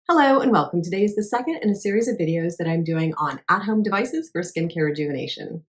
Hello and welcome. Today is the second in a series of videos that I'm doing on at-home devices for skincare rejuvenation.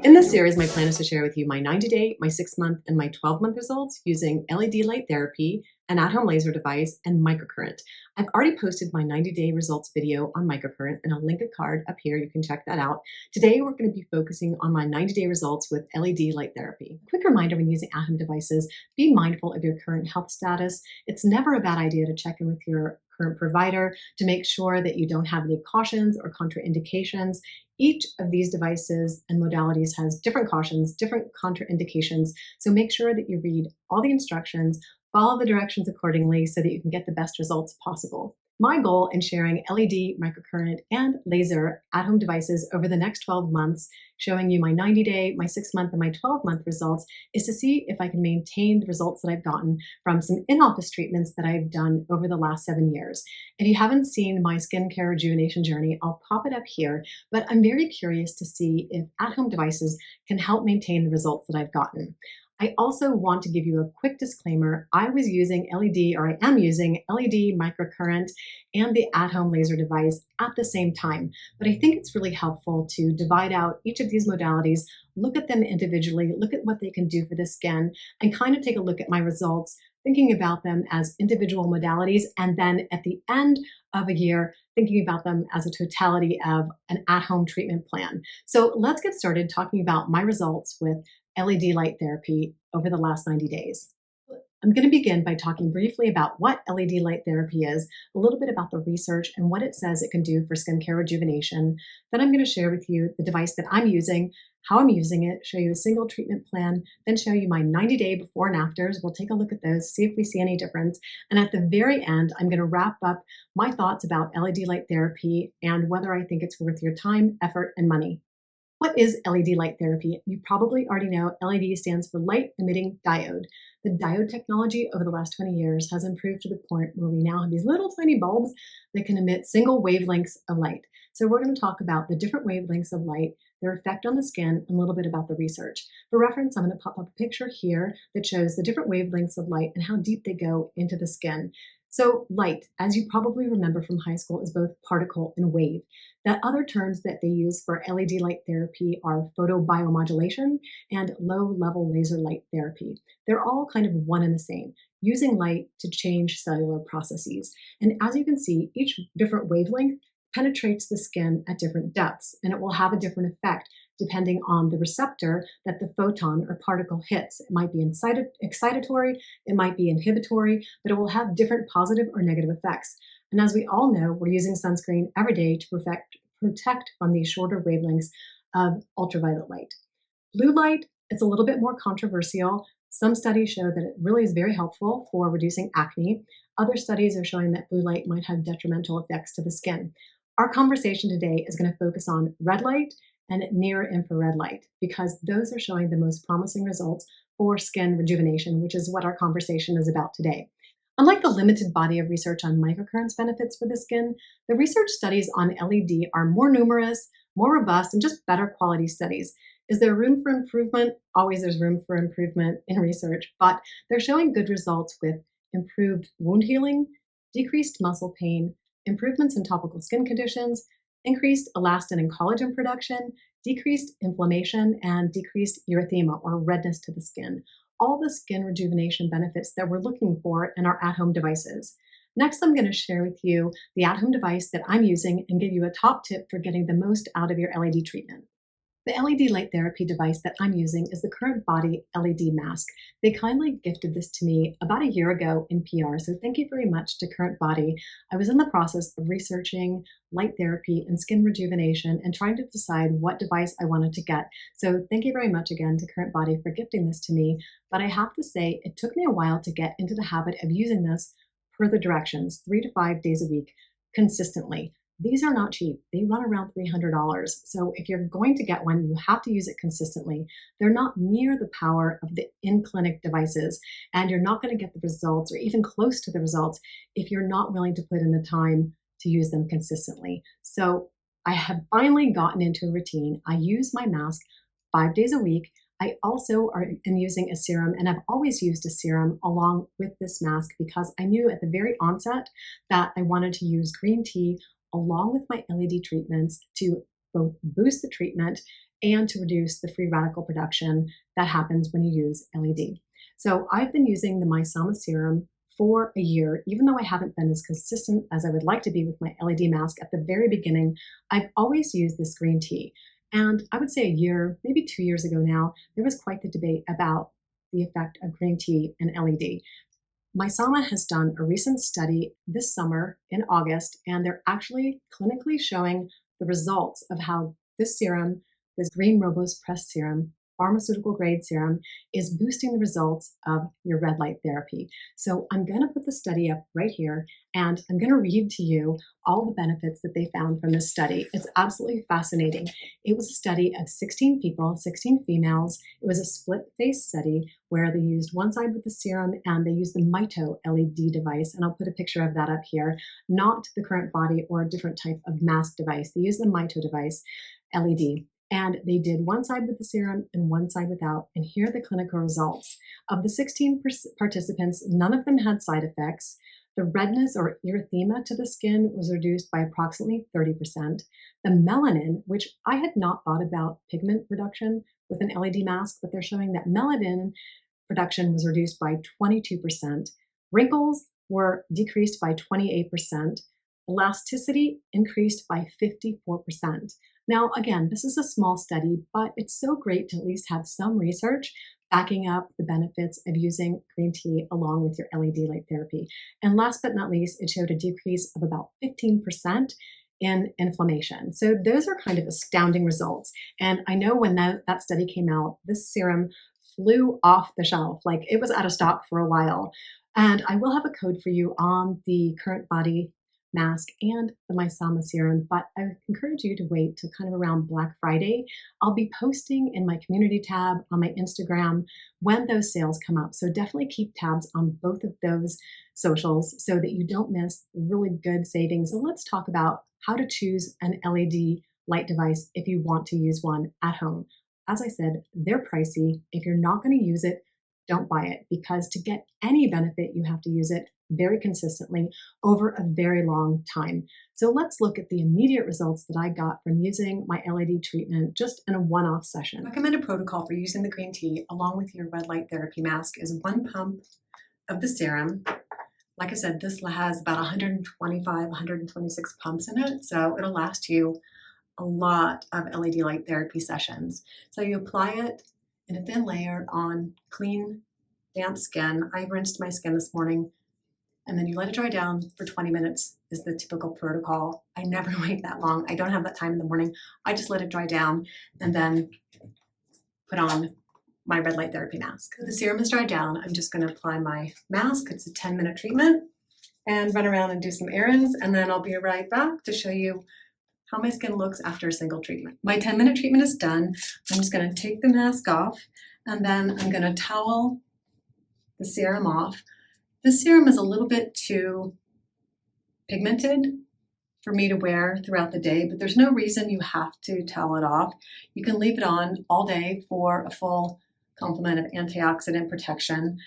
In this series, my plan is to share with you my 90-day, my 6-month, and my 12-month results using LED light therapy, an at-home laser device, and microcurrent. I've already posted my 90-day results video on microcurrent, and I'll link a card up here. You can check that out. Today, we're going to be focusing on my 90-day results with LED light therapy. Quick reminder when using at-home devices, be mindful of your current health status. It's never a bad idea to check in with your current provider to make sure that you don't have any cautions or contraindications. Each of these devices and modalities has different cautions, different contraindications, so make sure that you read all the instructions, follow the directions accordingly so that you can get the best results possible. My goal in sharing LED, microcurrent, and laser at-home devices over the next 12 months, showing you my 90-day, my 6-month, and my 12-month results, is to see if I can maintain the results that I've gotten from some in-office treatments that I've done over the last 7 years. If you haven't seen my skincare rejuvenation journey, I'll pop it up here, but I'm very curious to see if at-home devices can help maintain the results that I've gotten. I also want to give you a quick disclaimer. I am using LED microcurrent and the at-home laser device at the same time, but I think it's really helpful to divide out each of these modalities, look at them individually, look at what they can do for the skin, and kind of take a look at my results, thinking about them as individual modalities, and then at the end of a year, thinking about them as a totality of an at-home treatment plan. So let's get started talking about my results with LED light therapy over the last 90 days. I'm going to begin by talking briefly about what LED light therapy is, a little bit about the research and what it says it can do for skincare rejuvenation. Then I'm going to share with you the device that I'm using, how I'm using it, show you a single treatment plan, then show you my 90-day before and afters. We'll take a look at those, see if we see any difference. And at the very end, I'm going to wrap up my thoughts about LED light therapy and whether I think it's worth your time, effort, and money. What is LED light therapy? You probably already know LED stands for light emitting diode. The diode technology over the last 20 years has improved to the point where we now have these little tiny bulbs that can emit single wavelengths of light. So we're going to talk about the different wavelengths of light, their effect on the skin, and a little bit about the research. For reference, I'm going to pop up a picture here that shows the different wavelengths of light and how deep they go into the skin. So light, as you probably remember from high school, is both particle and wave. The other terms that they use for LED light therapy are photobiomodulation and low-level laser light therapy. They're all kind of one and the same, using light to change cellular processes. And as you can see, each different wavelength penetrates the skin at different depths, and it will have a different effect depending on the receptor that the photon or particle hits. It might be excitatory, it might be inhibitory, but it will have different positive or negative effects. And as we all know, we're using sunscreen every day to protect from these shorter wavelengths of ultraviolet light. Blue light is a little bit more controversial. Some studies show that it really is very helpful for reducing acne. Other studies are showing that blue light might have detrimental effects to the skin. Our conversation today is going to focus on red light and near infrared light because those are showing the most promising results for skin rejuvenation, which is what our conversation is about today. Unlike the limited body of research on microcurrent's benefits for the skin, the research studies on LED are more numerous, more robust, and just better quality studies. Is there room for improvement? Always there's room for improvement in research, but they're showing good results with improved wound healing, decreased muscle pain, improvements in topical skin conditions, increased elastin and collagen production, decreased inflammation, and decreased erythema or redness to the skin. All the skin rejuvenation benefits that we're looking for in our at-home devices. Next, I'm going to share with you the at-home device that I'm using and give you a top tip for getting the most out of your LED treatment. The LED light therapy device that I'm using is the Current Body LED mask. They kindly gifted this to me about a year ago in PR, so thank you very much to Current Body. I was in the process of researching light therapy and skin rejuvenation and trying to decide what device I wanted to get. So thank you very much again to Current Body for gifting this to me. But I have to say, it took me a while to get into the habit of using this per the directions, 3 to 5 days a week, consistently. These are not cheap. They run around $300. So if you're going to get one, you have to use it consistently. They're not near the power of the in-clinic devices, and you're not going to get the results or even close to the results if you're not willing to put in the time to use them consistently. So I have finally gotten into a routine. I use my mask 5 days a week. I also am using a serum, and I've always used a serum along with this mask because I knew at the very onset that I wanted to use green tea along with my LED treatments to both boost the treatment and to reduce the free radical production that happens when you use LED. So I've been using the Maysam serum for a year, even though I haven't been as consistent as I would like to be with my LED mask at the very beginning. I've always used this green tea. And I would say a year, maybe 2 years ago now, there was quite the debate about the effect of green tea and LED. Maysam has done a recent study this summer in August, and they're actually clinically showing the results of how this serum, this green ROBOOIS pressed serum, pharmaceutical grade serum, is boosting the results of your red light therapy. So I'm going to put the study up right here, and I'm going to read to you all the benefits that they found from this study. It's absolutely fascinating. It was a study of 16 people, 16 females. It was a split-face study where they used one side with the serum and they used the MITO LED device, and I'll put a picture of that up here, not the current body or a different type of mask device. They used the MITO device LED. And they did one side with the serum and one side without. And here are the clinical results. Of the 16 participants, none of them had side effects. The redness or erythema to the skin was reduced by approximately 30%. The melanin, which I had not thought about pigment reduction with an LED mask, but they're showing that melanin production was reduced by 22%. Wrinkles were decreased by 28%. Elasticity increased by 54%. Now, again, this is a small study, but it's so great to at least have some research backing up the benefits of using green tea along with your LED light therapy. And last but not least, it showed a decrease of about 15% in inflammation. So those are kind of astounding results. And I know when that study came out, this serum flew off the shelf, like it was out of stock for a while. And I will have a code for you on the current body mask and the Maysam serum, but I encourage you to wait till kind of around Black Friday. I'll be posting in my community tab on my Instagram when those sales come up. So definitely keep tabs on both of those socials so that you don't miss really good savings. And let's talk about how to choose an LED light device if you want to use one at home. As I said, they're pricey. If you're not going to use it, don't buy it, because to get any benefit, you have to use it very consistently over a very long time. So let's look at the immediate results that I got from using my LED treatment just in a one-off session. Recommended protocol for using the green tea along with your red light therapy mask is 1 pump of the serum. Like I said, this has about 125, 126 pumps in it, so it'll last you a lot of LED light therapy sessions. So you apply it in a thin layer on clean, damp skin. I rinsed my skin this morning, and then you let it dry down for 20 minutes is the typical protocol. I never wait that long. I don't have that time in the morning. I just let it dry down and then put on my red light therapy mask. The serum is dried down. I'm just going to apply my mask. It's a 10-minute treatment, and run around and do some errands, and then I'll be right back to show you how my skin looks after a single treatment. My 10-minute treatment is done. I'm just going to take the mask off, and then I'm going to towel the serum off. The serum is a little bit too pigmented for me to wear throughout the day, but there's no reason you have to towel it off. You can leave it on all day for a full complement of antioxidant protection.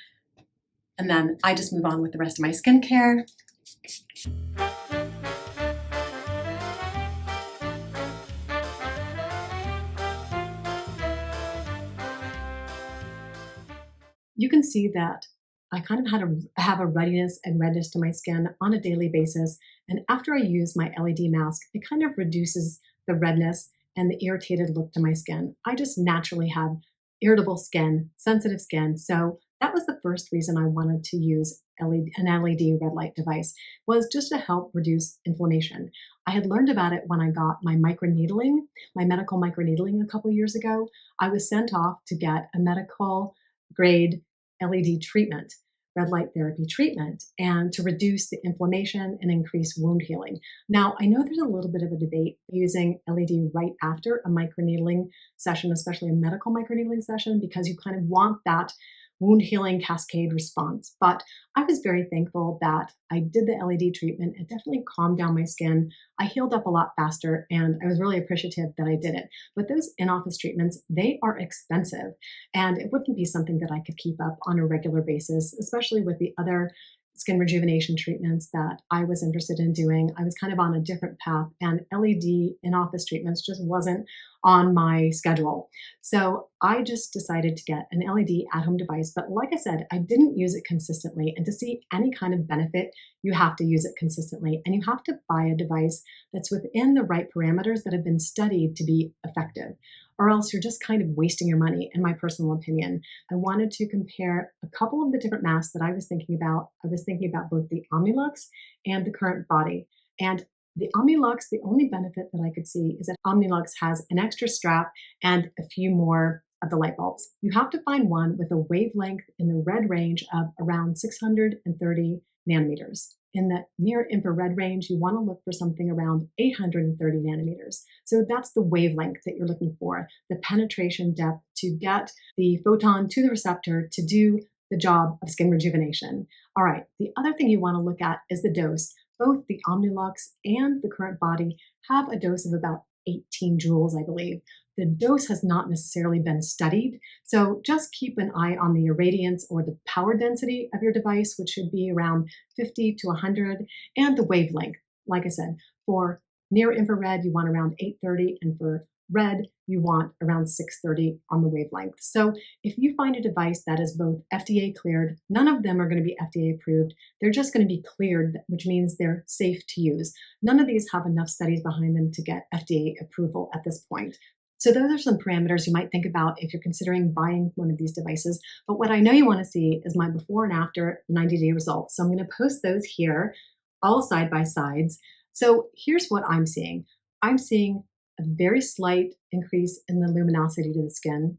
And then I just move on with the rest of my skincare. You can see that I kind of have a ruddiness and redness to my skin on a daily basis. And after I use my LED mask, it kind of reduces the redness and the irritated look to my skin. I just naturally have irritable skin, sensitive skin. So that was the first reason I wanted to use an LED red light device, was just to help reduce inflammation. I had learned about it when I got my microneedling, my medical microneedling a couple years ago. I was sent off to get a medical grade LED treatment, red light therapy treatment, and to reduce the inflammation and increase wound healing. Now, I know there's a little bit of a debate using LED right after a microneedling session, especially a medical microneedling session, because you kind of want that wound healing cascade response. But I was very thankful that I did the LED treatment. It definitely calmed down my skin. I healed up a lot faster, and I was really appreciative that I did it. But those in-office treatments, they are expensive, and it wouldn't be something that I could keep up on a regular basis, especially with the other skin rejuvenation treatments that I was interested in doing. I was kind of on a different path, and LED in-office treatments just wasn't on my schedule. So I just decided to get an LED at-home device. But like I said, I didn't use it consistently. And to see any kind of benefit, you have to use it consistently. And you have to buy a device that's within the right parameters that have been studied to be effective, or else you're just kind of wasting your money, in my personal opinion. I wanted to compare a couple of the different masks that I was thinking about. I was thinking about both the OmniLux and the Current Body. And the OmniLux, the only benefit that I could see is that OmniLux has an extra strap and a few more of the light bulbs. You have to find one with a wavelength in the red range of around 630 nanometers. In the near infrared range, you want to look for something around 830 nanometers. So that's the wavelength that you're looking for, the penetration depth to get the photon to the receptor to do the job of skin rejuvenation. All right, the other thing you want to look at is the dose. Both the OmniLux and the Current Body have a dose of about 18 joules, I believe. The dose has not necessarily been studied, so just keep an eye on the irradiance or the power density of your device, which should be around 50 to 100, and the wavelength. Like I said, for near infrared, you want around 830, and for red, you want around 630 on the wavelength. So if you find a device that is both FDA cleared, none of them are going to be FDA approved. They're just going to be cleared, which means they're safe to use. None of these have enough studies behind them to get FDA approval at this point. So those are some parameters you might think about if you're considering buying one of these devices. But what I know you want to see is my before and after 90-day results. So I'm going to post those here, all side by sides. So here's what I'm seeing. I'm seeing a very slight increase in the luminosity to the skin,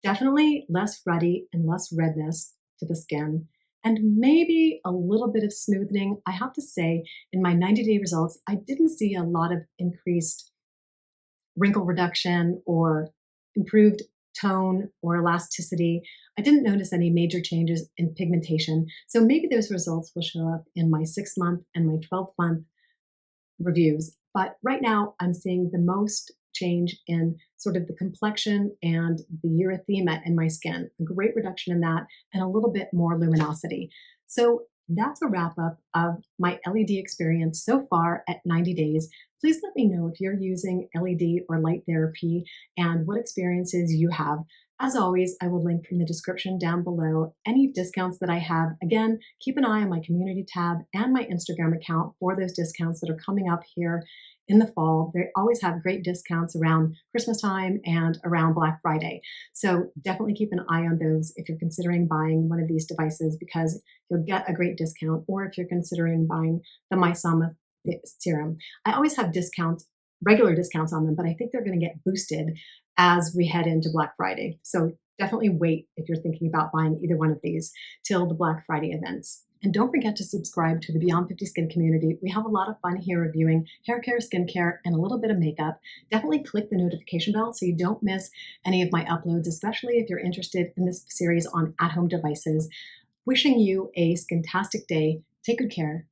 definitely less ruddy and less redness to the skin, and maybe a little bit of smoothing. I have to say, in my 90-day results, I didn't see a lot of increased wrinkle reduction or improved tone or elasticity. I didn't notice any major changes in pigmentation. So maybe those results will show up in my 6-month and my 12-month reviews. But right now, I'm seeing the most change in sort of the complexion and the erythema in my skin, a great reduction in that, and a little bit more luminosity. So that's a wrap up of my LED experience so far at 90 days. Please let me know if you're using LED or light therapy and what experiences you have. As always, I will link in the description down below any discounts that I have. Again, keep an eye on my community tab and my Instagram account for those discounts that are coming up here in the fall. They always have great discounts around Christmas time and around Black Friday. So definitely keep an eye on those if you're considering buying one of these devices, because you'll get a great discount, or if you're considering buying the Maysam serum. I always have discounts, regular discounts on them, but I think they're going to get boosted as we head into Black Friday. So definitely wait if you're thinking about buying either one of these till the Black Friday events. And don't forget to subscribe to the Beyond 50 Skin community. We have a lot of fun here reviewing hair care, skincare, and a little bit of makeup. Definitely click the notification bell so you don't miss any of my uploads, especially if you're interested in this series on at-home devices. Wishing you a skintastic day. Take good care.